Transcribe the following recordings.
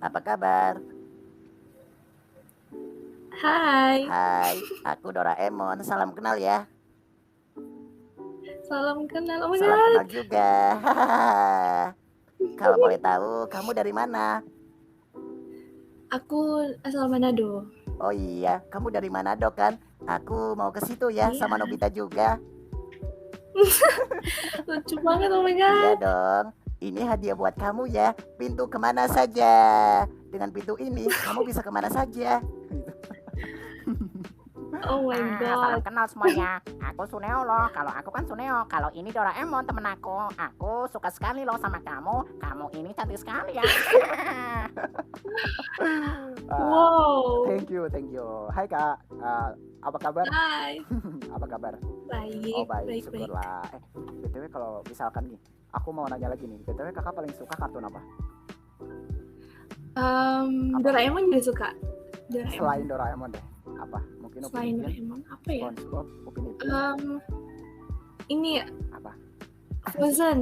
apa kabar? Hai, Hai, aku Doraemon. Salam kenal ya. salam kenal. Oh my Salam god, kenal juga. Kalau boleh tahu, kamu dari mana? aku asal Manado. Oh iya, kamu dari Manado kan? Aku mau ke situ ya, Iya, sama Nobita juga. lucu banget. Oh my Iya god. dong. Ini hadiah buat kamu ya. Pintu kemana saja. Dengan pintu ini, kamu bisa kemana saja. Oh my Salam god. kenal semuanya. Aku Suneo loh. Kalau aku kan Suneo. Kalau ini Doraemon temen aku. Aku suka sekali loh sama kamu. Kamu ini cantik sekali ya. Wow. Thank you. Hai Kak, apa kabar? Hai. Apa kabar? Baik, Oh baik, baik. syukurlah. BTW kalau misalkan nih, aku mau nanya lagi nih. BTW kakak paling suka kartun apa? Doraemon juga suka. Doraemon. Selain Doraemon deh. Apa? Mungkin Selain Upin Ipin, Doraemon apa ya? SpongeBob, Upin Ipin, Ini apa? Frozen.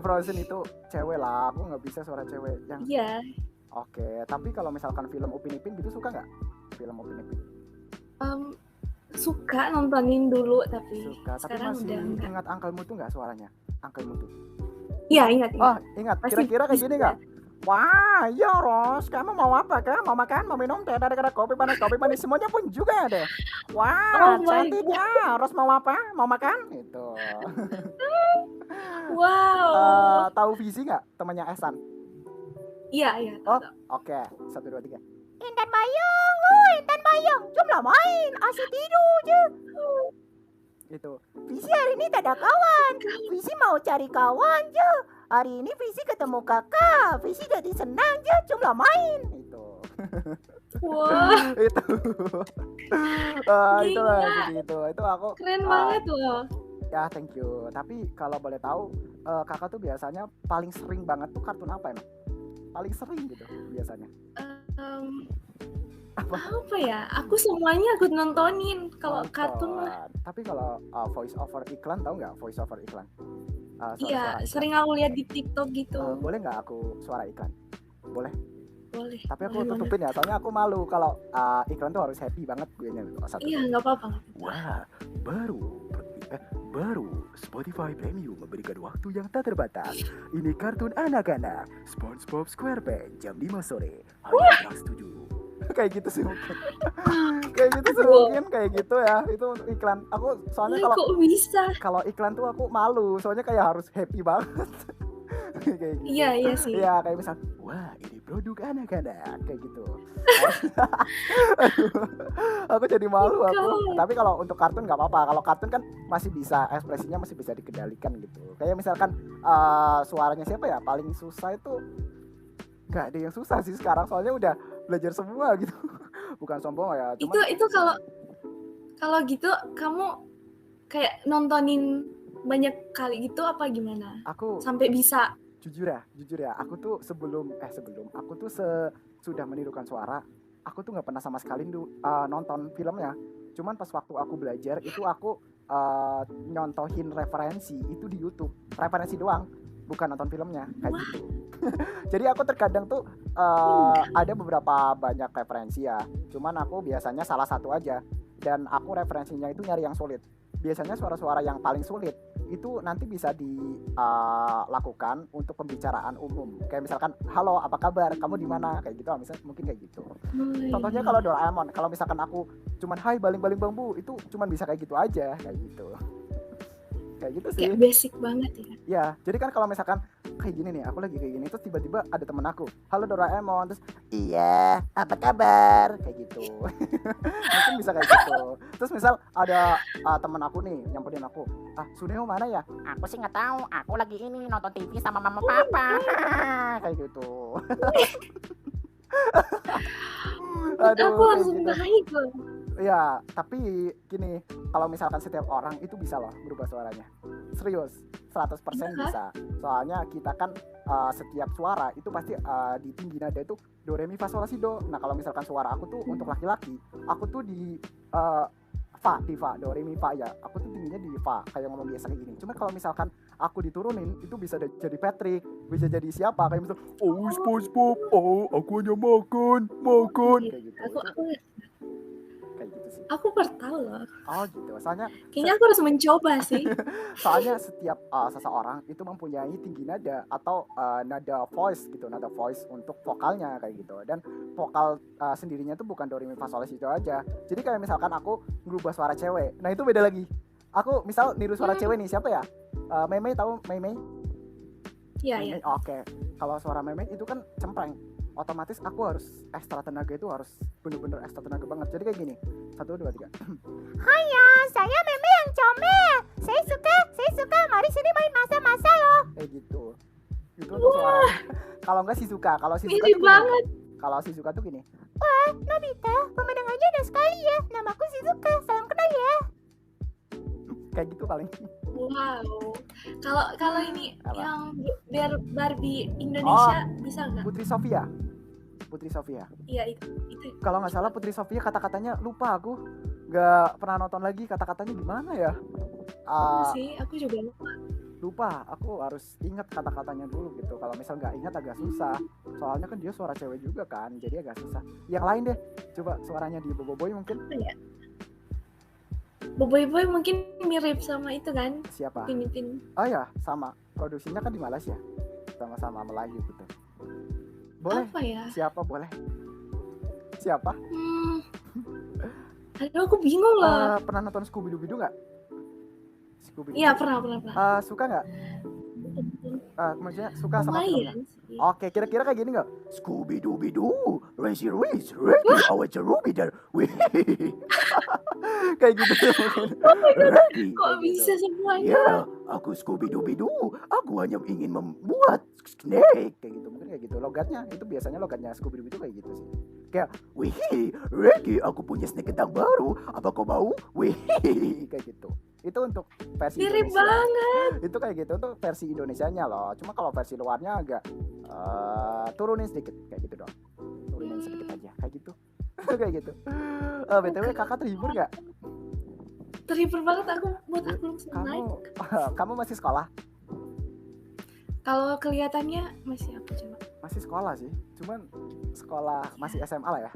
Frozen itu cewek lah. Aku nggak bisa suara cewek yang. Iya. Oke, tapi kalau misalkan film Upin Ipin gitu suka nggak? Film Upin Ipin? Suka nontonin dulu tapi Suka, tapi sekarang masih udah enggak. ingat Uncle Mutu nggak suaranya? Uncle Mutu. Iya, ingat. Oh, ingat. Pasti Kira-kira kayak gini bisa. nggak? Wah, iya Ros, kamu mau apa kah? Mau makan, mau minum teh, ada kopi panas, semuanya pun juga deh. Wah, Oh my cantik ya. Ros mau apa? Mau makan? Itu. Wow. Tahu Visi nggak? Temannya Ehsan. Iya, Oh, tahu. oke. 1, 2, 3. Intan Bayang, Intan Bayang. Jumlah main, asyik tidur je. Itu. Visi hari ini tak ada kawan. Visi mau cari kawan je. Hari ini Visi ketemu kakak. Visi jadi senang je, jumlah main. Itu. Wah, Itu. Itulah gitu. Itu aku. keren banget loh. Ya, thank you. Tapi kalau boleh tahu, kakak tuh biasanya paling sering banget tuh kartun apa emang? Paling sering gitu biasanya. Apa ya? Aku semuanya aku nontonin. Kalau Nonton. kartun mah. Tapi kalau voice over iklan, tahu nggak voice over iklan? Iya, Suara-suara iklan. sering aku lihat di TikTok gitu. Boleh nggak aku suara iklan? Boleh. Boleh. Tapi aku boleh tutupin ya, soalnya aku malu kalau iklan tuh harus happy banget gue nya. Iya, nggak apa-apa. Wah, baru Spotify Premium memberikan waktu yang tak terbatas. Ini kartun anak-anak, SpongeBob SquarePants jam 5 sore. Hanya Trans 7. Kayak gitu sih mungkin. Kayak gitu ya. Itu iklan. Aku soalnya Wah, kok bisa? kalau iklan tuh aku malu, soalnya kayak harus happy banget. Kayak gitu. Iya sih. Iya, kayak misal, wah ini produk anak-anak, kayak gitu. Aku jadi malu aku. Tapi kalau untuk kartun nggak apa-apa. Kalau kartun kan masih bisa, ekspresinya masih bisa dikendalikan gitu. Kayak misalkan suaranya siapa ya? Paling susah itu nggak ada yang susah sih sekarang, soalnya udah belajar semua gitu. Bukan sombong ya. Cuman, Itu kalau gitu kamu kayak nontonin banyak kali gitu apa gimana? aku Sampai bisa. jujur ya, aku tuh sebelum aku tuh sudah menirukan suara, aku tuh nggak pernah sama sekali nonton filmnya. Cuman pas waktu aku belajar itu aku nyontohin referensi itu di YouTube, referensi doang, bukan nonton filmnya kayak gitu. Jadi aku terkadang tuh ada beberapa banyak referensi ya, cuman aku biasanya salah satu aja, dan aku referensinya itu nyari yang sulit. Biasanya suara-suara yang paling sulit itu nanti bisa dilakukan untuk pembicaraan umum. Kayak misalkan, halo apa kabar, kamu di mana, kayak gitu, misalnya mungkin kayak gitu. Contohnya kalau Doraemon, kalau misalkan aku cuman hai baling-baling bambu, itu cuman bisa kayak gitu aja, kayak gitu. Kayak gitu sih. Kayak basic banget ya. Ya, jadi kan kalau misalkan kayak gini nih, aku lagi kayak gini, terus tiba-tiba ada temen aku, halo Doraemon, terus iya, apa kabar, kayak gitu. Mungkin bisa kayak gitu. Terus misal ada temen aku nih nyamperin aku, Suneo mana ya? Aku sih nggak tahu. Aku lagi ini nonton TV sama mama papa. Kayak gitu. Aku langsung gitu. naik loh. Ya, tapi gini, kalau misalkan setiap orang itu bisa loh berubah suaranya. Serius, 100% bisa. Soalnya kita kan setiap suara itu pasti di tinggi nada itu do re mi fa sol la si do. Nah, kalau misalkan suara aku tuh untuk laki-laki, aku tuh di fa, do re mi fa ya. Aku tuh tingginya di fa, kayak ngomong biasa kayak gini. Cuma kalau misalkan aku diturunin itu bisa jadi Patrick, bisa jadi siapa kayak misal, oh SpongeBob, oh aku hanya makan kayak gitu. Aku Kayak gitu sih. aku baru tahu loh. Oh gitu. Kayaknya aku harus mencoba sih. Soalnya setiap seseorang itu mempunyai tinggi nada atau nada voice gitu, nada voice untuk vokalnya kayak gitu. Dan vokal sendirinya tuh bukan do re mi fa sol la si do aja. Jadi kayak misalkan aku ngerubah suara cewek, nah itu beda lagi. Aku misal niru suara cewek nih, siapa ya? Mei tahu Mei? Iya, iya. Oke. Kalau suara Mei itu kan cempreng. Otomatis aku harus ekstra tenaga, itu harus bener-bener ekstra tenaga banget. Jadi kayak gini. 1, 2, 3. Haya, saya Meme yang comel. Saya suka. Mari sini main masa-masa loh. Kayak gitu. Itu untuk suara. Kalau enggak Shizuka, kalau Shizuka Mirip tuh gini. banget. Kalau Shizuka tuh gini. Wah, Nobita, pemandangannya indah sekali ya. Namaku Shizuka, salam kenal ya. Kayak gitu paling. Wow. Kalau ini Apa? yang biar Barbie Indonesia bisa nggak? Putri Sofia. Iya itu. Kalau nggak salah Putri Sofia kata-katanya lupa aku. Nggak pernah nonton lagi, kata-katanya gimana ya? Sih, aku juga Lupa, aku harus ingat kata-katanya dulu gitu. Kalau misal nggak ingat agak susah. Soalnya kan dia suara cewek juga kan, jadi agak susah. Yang lain deh, coba suaranya di Boboiboy mungkin. ya. Boboiboy mungkin mirip sama itu kan? Siapa? Pinipin. Oh ya, sama. Produksinya kan di Malaysia. Sama-sama Melayu gitu. Boleh? Apa ya? Siapa boleh? Siapa? Aduh, aku bingung loh. Pernah nonton Scooby-Doo nggak? Iya, pernah. Suka nggak? Maksudnya suka sama filmnya? Lumayan sih. Oke, kira-kira kayak gini nggak? Scooby-Doo, Racy, Reggie, Awajarubider, wih. Kayak gitu mungkin. Reggie, Kok kayak bisa gitu. semuanya? Ya, aku Scooby-Doo, aku hanya ingin membuat snake kayak gitu, mungkin kayak gitu. Logatnya itu biasanya logatnya Scooby-Doo itu kayak gitu sih. Kayak, wih, Reggie, aku punya snake kentang baru, apa kau mau? Wih, kayak gitu. Itu untuk versi Mirip Indonesia. banget. Itu kayak gitu untuk versi Indonesianya loh. Cuma kalau versi luarnya agak turunin sedikit kayak gitu dong. Turunin sedikit aja kayak gitu. Kayak gitu. BTW kakak terhibur nggak? Terhibur banget aku langsung naik. Kamu masih sekolah? Kalau kelihatannya masih aku coba. Masih sekolah sih. Cuman sekolah masih SMA lah ya.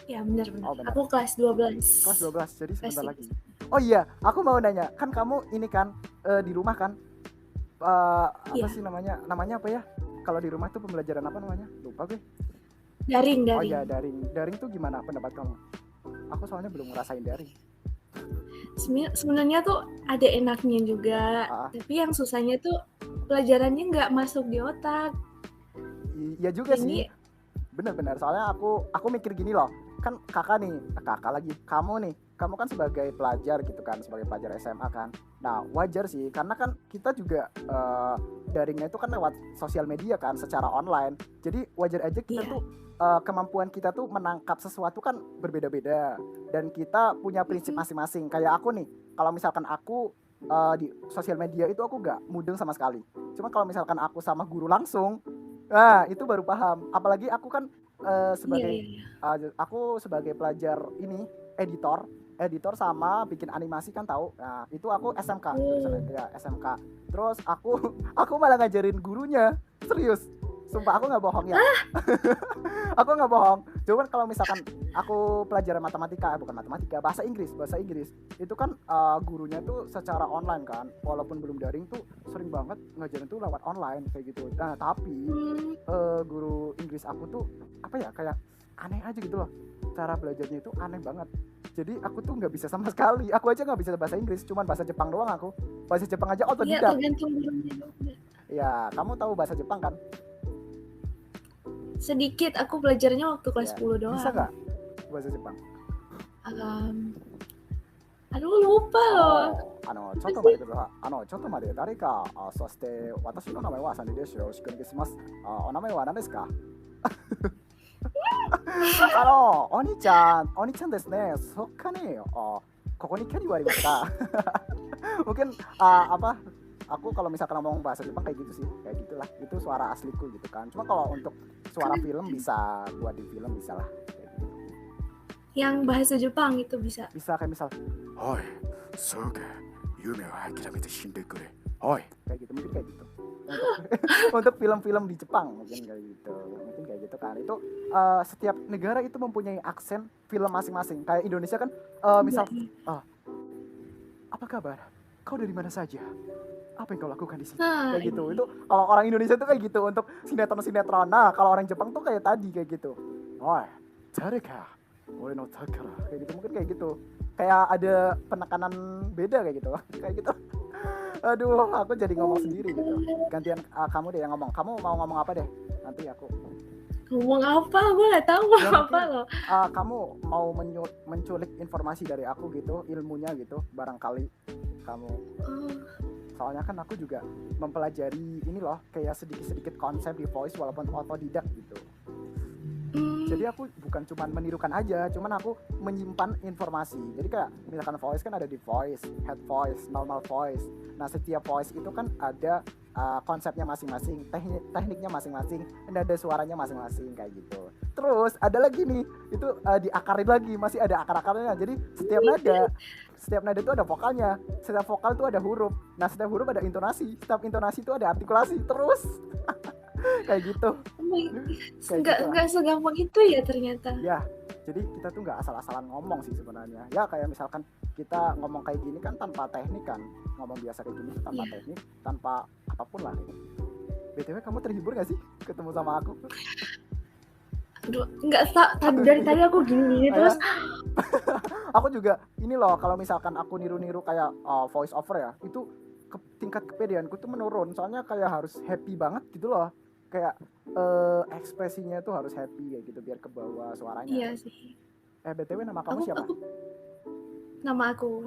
Ya benar. Oh, benar. Aku kelas 12. Kelas 12 jadi sebentar Kelas lagi. Oh iya, aku mau nanya, kan kamu ini kan di rumah kan? Apa Iya. sih namanya? Namanya apa ya? Kalau di rumah tuh pembelajaran apa namanya? Lupa gue. Daring. Oh iya, daring. Daring tuh gimana pendapat kamu? Aku soalnya belum ngerasain daring. Sebenarnya tuh ada enaknya juga, tapi yang susahnya tuh pelajarannya nggak masuk di otak. Iya juga Ini- sih. Benar-benar. Soalnya aku mikir gini loh. Kan kakak lagi. Kamu kan sebagai pelajar gitu kan, sebagai pelajar SMA kan. Nah wajar sih, karena kan kita juga daringnya itu kan lewat sosial media kan, secara online. Jadi wajar aja kita Iya. tuh kemampuan kita tuh menangkap sesuatu kan berbeda-beda. Dan kita punya prinsip masing-masing. Kayak aku nih, kalau misalkan aku di sosial media itu aku gak mudeng sama sekali. Cuma kalau misalkan aku sama guru langsung, nah itu baru paham. Apalagi aku kan sebagai Iya. aku sebagai pelajar ini editor sama bikin animasi kan tahu. Nah itu aku SMK jurusan ya SMK. Terus aku malah ngajarin gurunya, serius, sumpah aku nggak bohong ya. Aku nggak bohong. Cuman kalau misalkan aku pelajaran bahasa Inggris itu kan gurunya tuh secara online kan, walaupun belum daring tuh sering banget ngajarin tuh lewat online kayak gitu. Nah tapi guru Inggris aku tuh apa ya, kayak aneh aja gitu loh, cara belajarnya itu aneh banget. Jadi aku tuh nggak bisa sama sekali. Aku aja nggak bisa bahasa Inggris, cuman bahasa Jepang doang aku. Bahasa Jepang aja Iya, otodidak. tergantung gurunya juga. Ya, kamu tahu bahasa Jepang kan? Sedikit aku belajarnya waktu kelas Ya, 10 doang. bisa nggak bahasa Jepang? Aduh lupa loh. ちょっと待ってください。ちょっと待って、誰か、そして私の名前はサンディですよ。よろしくお願いします。お名前は何ですか？お兄ちゃんですね。そっかね。ここにキャリーはありますか？Mungkin aku kalau misalkan ngomong bahasa Jepang kayak gitu sih, kayak gitulah. Itu suara asliku gitu kan. Cuma kalau untuk suara film bisa, buat di film bisa lah. Kayak gitu. Yang bahasa Jepang itu bisa. Bisa kayak misal, はい、そうか。夢を諦めて死んでくれ。Hoi, kayak gitu mungkin kayak gitu. Untuk untuk film-film di Jepang mungkin kayak gitu. Mungkin kayak gitu kan. Itu setiap negara itu mempunyai aksen film masing-masing. Kayak Indonesia kan misal apa kabar? Kau dari mana saja? Apa yang kau lakukan di sini? Nah, Kayak gitu. Itu kalau orang Indonesia tuh kayak gitu untuk sinetron-sinetron. Nah, kalau orang Jepang tuh kayak tadi kayak gitu. Oi, Tareka, Ore no Takara. Kayak gitu mungkin kayak gitu. Kayak ada penekanan beda kayak gitu. Kayak gitu. Aduh, aku jadi ngomong sendiri gitu. Gantian kamu deh yang ngomong. Kamu mau ngomong apa deh? Nanti aku. ngomong apa? Gue nggak tahu Ya, apa mungkin, loh. kamu mau menculik informasi dari aku gitu, ilmunya gitu, barangkali kamu. Oh, Soalnya kan aku juga mempelajari ini loh, kayak sedikit-sedikit konsep di voice walaupun otodidak gitu. Jadi aku bukan cuma menirukan aja, cuman aku menyimpan informasi. Jadi kayak misalkan voice kan ada di voice, head voice, normal voice. Nah setiap voice itu kan ada konsepnya masing-masing, tekniknya masing-masing, dan ada suaranya masing-masing kayak gitu. Terus ada lagi nih, itu diakarin lagi, masih ada akar-akarnya. Jadi setiap nada itu ada vokalnya, setiap vokal itu ada huruf. Nah setiap huruf ada intonasi, setiap intonasi itu ada artikulasi. Terus kayak gitu. oh my, Kayak gitu lah. nggak segampang itu ya ternyata. Ya, jadi kita tuh nggak asal-asalan ngomong sih sebenarnya. Ya kayak misalkan kita ngomong kayak gini kan tanpa teknik kan, ngomong biasa kayak gini tanpa Iya. teknik, tanpa apapun lah. BTW kamu terhibur gak sih ketemu sama aku? Aduh, nggak dari tadi aku gini terus. Aku juga ini loh, kalau misalkan aku niru-niru kayak voice over ya, itu tingkat kepedeanku tuh menurun. Soalnya kayak harus happy banget gitu loh. Kayak ekspresinya tuh harus happy kayak gitu biar ke bawah suaranya. Iya sih. BTW nama kamu siapa? Nama aku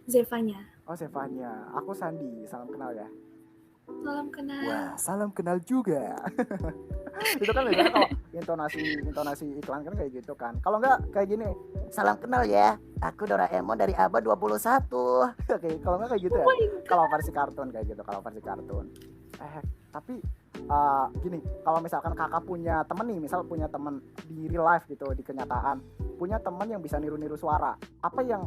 Zevanya. Oh, Sevanya. Aku Sandi. Salam kenal ya. Salam kenal. Wah, salam kenal juga. Itu kan biasanya kalau intonasi iklan kan kayak gitu kan. Kalau enggak kayak gini, Salam kenal ya. Aku Doraemon dari Aba 21. Oke, kalau enggak kayak gitu ya. Kalau versi kartun kayak gitu, kalau versi kartun. Tapi gini, kalau misalkan kakak punya temen nih, misal punya temen di real life gitu, di kenyataan, punya temen yang bisa niru-niru suara, apa yang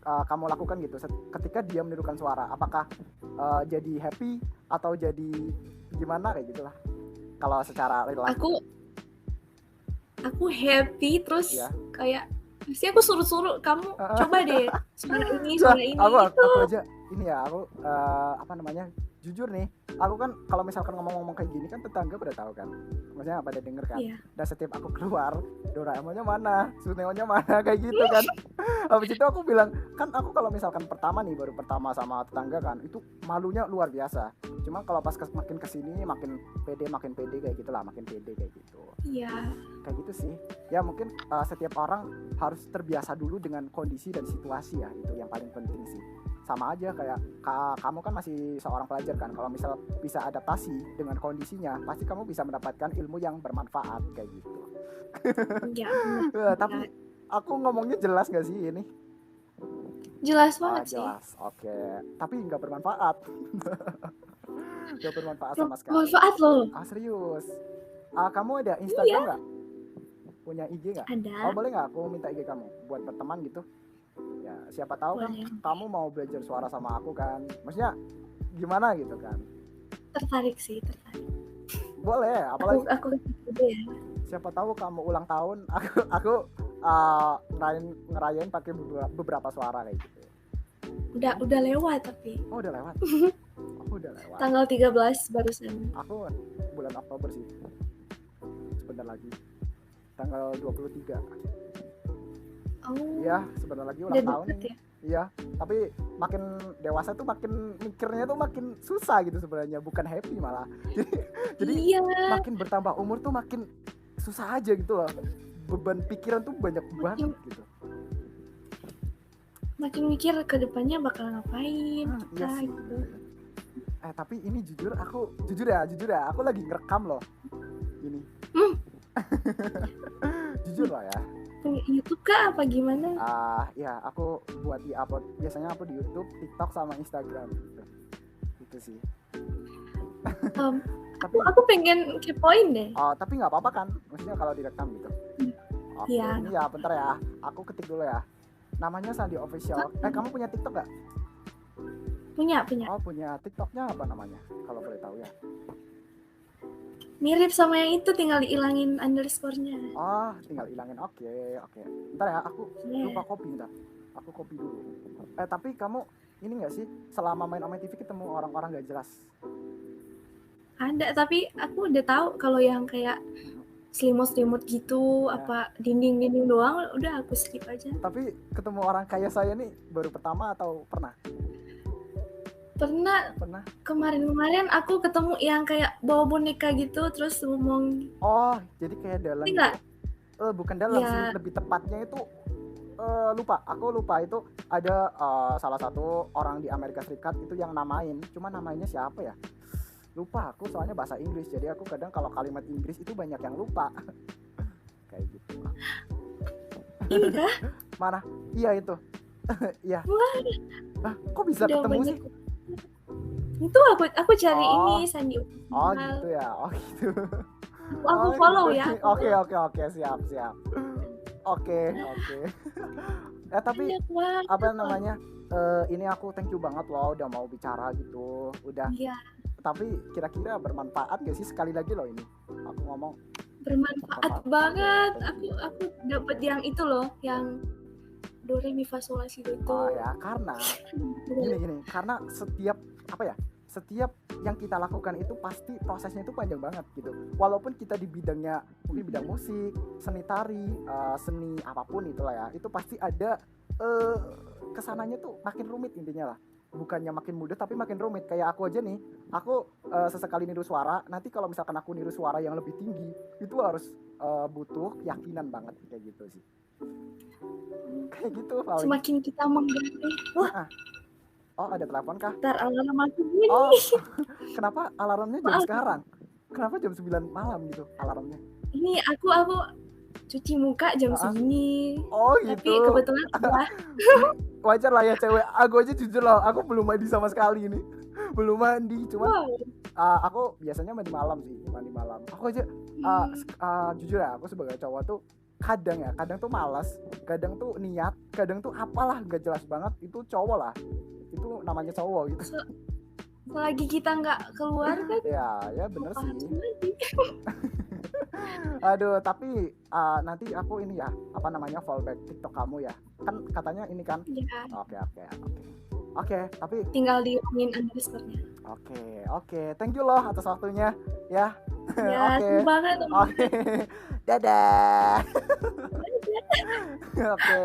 kamu lakukan gitu ketika dia menirukan suara? Apakah jadi happy atau jadi gimana kayak gitulah? Kalau secara real life. Aku happy terus Ya. kayak pasti aku suruh kamu coba deh suara ini Aku gitu. aja ini ya, aku apa namanya, jujur nih, aku kan kalau misalkan ngomong-ngomong kayak gini kan tetangga pada tahu kan, maksudnya pada denger kan. Iya. Dan setiap aku keluar, Doraemonnya mana, Suneonya mana, kayak gitu kan. Habis itu aku bilang, kan aku kalau misalkan baru pertama sama tetangga kan, itu malunya luar biasa. Cuma kalau pas makin kesini makin pede kayak gitulah, makin pede kayak gitu. Iya. Kayak gitu sih. Ya mungkin setiap orang harus terbiasa dulu dengan kondisi dan situasi ya, itu yang paling penting sih. Sama aja kayak kamu kan masih seorang pelajar kan, kalau misal bisa adaptasi dengan kondisinya, pasti kamu bisa mendapatkan ilmu yang bermanfaat kayak gitu. Iya. Tapi aku ngomongnya jelas gak sih ini? Jelas banget sih. Jelas, oke. Tapi nggak bermanfaat. Nggak bermanfaat sama sekali. Manfaat loh. Serius. Kamu ada Instagram nggak? Punya IG nggak? Ada. Oh boleh nggak aku minta IG kamu buat berteman gitu? Ya siapa tahu kan Boleh. kamu mau belajar suara sama aku kan? Maksudnya gimana gitu kan? Tertarik. Boleh, apalagi Aku gitu ya. siapa tahu kamu ulang tahun, aku ngerayain pakai beberapa suara kayak gitu. Udah lewat tapi Oh udah lewat. Aku udah lewat. tanggal 13 barusan. Aku bulan Oktober sih. Sebentar lagi. Tanggal 23. Oh. Iya, sebentar lagi ulang Udah tahun deket nih. ya. Iya, tapi makin dewasa tuh makin mikirnya tuh makin susah gitu sebenarnya, bukan happy malah. Jadi Iya. makin bertambah umur tuh makin susah aja gitu loh. Beban pikiran tuh banyak banget gitu. Makin mikir ke depannya bakal ngapain kita Iya sih. gitu. Tapi ini jujur ya, aku lagi ngerekam loh. Ini. Jujur lah ya. Punya YouTube kah apa gimana? Ya aku buat di upload, biasanya aku di YouTube, TikTok sama Instagram gitu. Itu sih. Tapi Aku pengen kepoin deh. tapi nggak apa-apa kan, maksudnya kalau direkam gitu. Oke, Iya. ini ya bentar ya, aku ketik dulu ya. Namanya Sandi Official. Kamu punya TikTok nggak? Punya. Oh punya. TikToknya apa namanya? Kalau boleh tahu ya. Mirip sama yang itu, tinggal dihilangin underscore-nya. Oh tinggal hilangin. Oke. Ntar ya aku Iya. lupa copy ntar. Aku copy dulu. Tapi kamu ini nggak sih selama main online TV ketemu orang-orang nggak jelas? Ada, tapi aku udah tahu kalau yang kayak selimut-selimut gitu, Ya. apa dinding-dinding doang, udah aku skip aja. Tapi ketemu orang kayak saya nih baru pertama atau pernah? Pernah kemarin aku ketemu yang kayak bawa boneka gitu, terus ngomong, Oh jadi kayak dalam ini nggak? bukan dalam Ya. sih, lebih tepatnya itu aku lupa itu ada salah satu orang di Amerika Serikat itu yang namain, cuma namanya siapa ya, lupa aku, soalnya bahasa Inggris jadi aku kadang kalau kalimat Inggris itu banyak yang lupa. Kayak gitu. Ini kah? Mana? Iya itu. Iya. Wah, Kok bisa udah ketemu banyak. sih? Itu aku cari Oh. ini Sandi Oh Umal. gitu ya. Oh gitu. Aku Oh, follow gitu. ya. Oke, siap. Oke. Tapi Banyak banget. apa namanya? Ini aku thank you banget loh udah mau bicara gitu. Udah. Iya, Tapi kira-kira bermanfaat gak sih, sekali lagi loh ini aku ngomong? bermanfaat banget. Aku dapat yang itu loh, yang do re mi fa sol la si do itu. Oh ya, karena gini, karena setiap yang kita lakukan itu pasti prosesnya itu panjang banget gitu. Walaupun kita di bidangnya mungkin bidang musik, seni tari, seni apapun itulah ya, itu pasti ada kesananya tuh makin rumit intinya lah. Bukannya makin mudah tapi makin rumit. Kayak aku aja nih, aku sesekali niru suara, nanti kalau misalkan aku niru suara yang lebih tinggi itu harus butuh keyakinan banget kayak gitu sih. Kayak gitu paling. Semakin kita menggali, wah, Oh ada telepon kah? ntar alarm aku bunyi. Oh kenapa alarmnya jam Maaf. sekarang? Kenapa jam 9 malam gitu alarmnya? Ini aku cuci muka jam segini. Oh Tapi gitu. kebetulan udah. Wajar lah ya cewek. Aku aja jujur loh, aku belum mandi sama sekali nih. Belum mandi, cuman Wow. aku biasanya mandi malam sih, mandi malam. Aku aja jujur ya, aku sebagai cowok tuh kadang tuh malas, kadang tuh niat, kadang tuh apalah gak jelas banget. Itu cowok lah, itu namanya cowok gitu. Selagi kita nggak keluar kan, Ya bener apaan sih. lagi? Aduh, tapi nanti aku ini ya, apa namanya, fallback TikTok kamu ya. Kan katanya ini kan. Ya, Oke, tapi tinggal dihilangin underscore-nya. oke. Thank you loh atas waktunya ya. Ya, Oke. seru banget. Oke. Dadah. Oke.